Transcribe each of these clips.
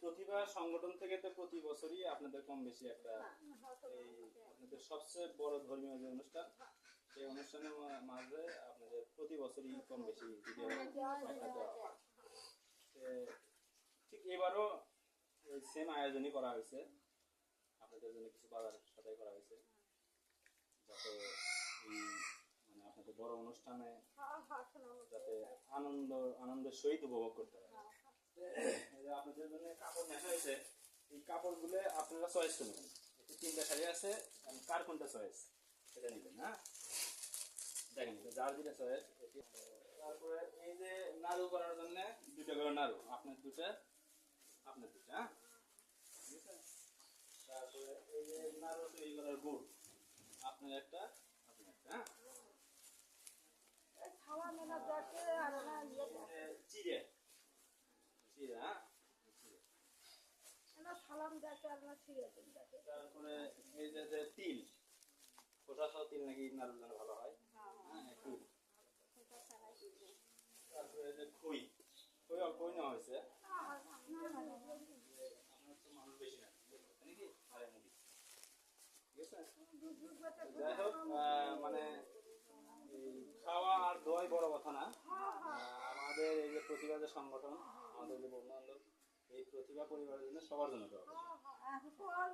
প্রতিভা সংগঠন থেকে তো প্রতি বছরই আপনাদের কম বেশি একটা এই আপনাদের সবচেয়ে বড় ধর্মীয় যে অনুষ্ঠান সেই অনুষ্ঠানের মাঝে আপনাদের প্রতি বছরই কম বেশি ভিডিও একটা দেওয়া হয়। ঠিক এবারও ওই সেম আয়োজনই করা হয়েছে, আপনাদের জন্য কিছু বাজার সদাই করা হয়েছে যাতে এই মানে আপনাদের বড় অনুষ্ঠানে যাতে আনন্দের সহিত উপভোগ করতে পারে। আপনাদের জন্য কাপড় নেওয়া হয়েছে, এই কাপড়গুলো আপনারা চয়েস করবেন। তিনটা শাড়ি আছে, কার কোনটা চয়েস সেটা নেবেন। হ্যাঁ, দেখেন যার যেটা চয়েস। তারপরে এই যে নাড়ু করার জন্য দুটো করে নাড়ু, আপনার দুটা আপনার দুটা। হ্যাঁ, ঠিক আছে। তারপরে এই যে নাড়ু তৈরি করার গুড়, আপনার একটা আপনার একটা। হ্যাঁ, চিড়ে চিড়ে। হ্যাঁ, তারপরে এই যে তিল, খোসা সহ তিল নাকি নাড়ুর জন্য ভালো হয়। হ্যাঁ, তিল। তারপরে যে খই, খই অল্প নেওয়া হয়েছে, আপনার তো মানুষ বেশি না নাকি, আড়াই মুড়ি। ঠিক আছে। যাই হোক, মানে খাওয়া আর দোয়াই বড় কথা না। আমাদের এই যে প্রতিভা যে সংগঠন, আমাদের যে বন্ধু বান্ধব, এই প্রতিভা পরিবারের জন্য সবার জন্য দেওয়া।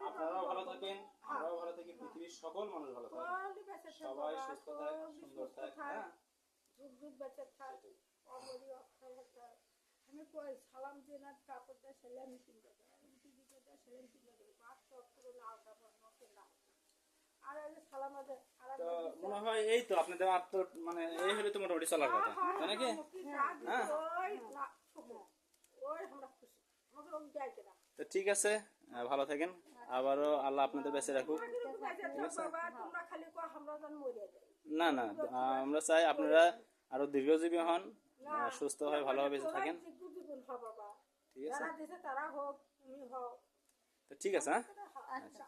আপনারাও ভালো থাকেন, আমরাও ভালো থাকি, পৃথিবীর সকল মানুষ ভালো থাকে, সবাই সুস্থ থাক, সুন্দর থাক। হ্যাঁ, আমি কই সালাম দিয়ে না কাপড়টা সেলাই মেশিন দেবে সেলাই মেশিন দেবে আর এই যে সালাম আছে তো মনে হয় এই তো আপনাদের আত্ম মানে এই হলে তো মোটামুটি চলার কথা, তাই নাকি? হ্যাঁ, তো ঠিক আছে, ভালো থাকেন, আবারও আল্লাহ আপনাদের বেঁচে রাখুক। ঠিক আছে। না না, আমরা চাই আপনারা আরো দীর্ঘজীবী হন, সুস্থ হয়ে ভালোভাবে বেঁচে থাকেন। ঠিক আছে, তো ঠিক আছে। হ্যাঁ, আচ্ছা।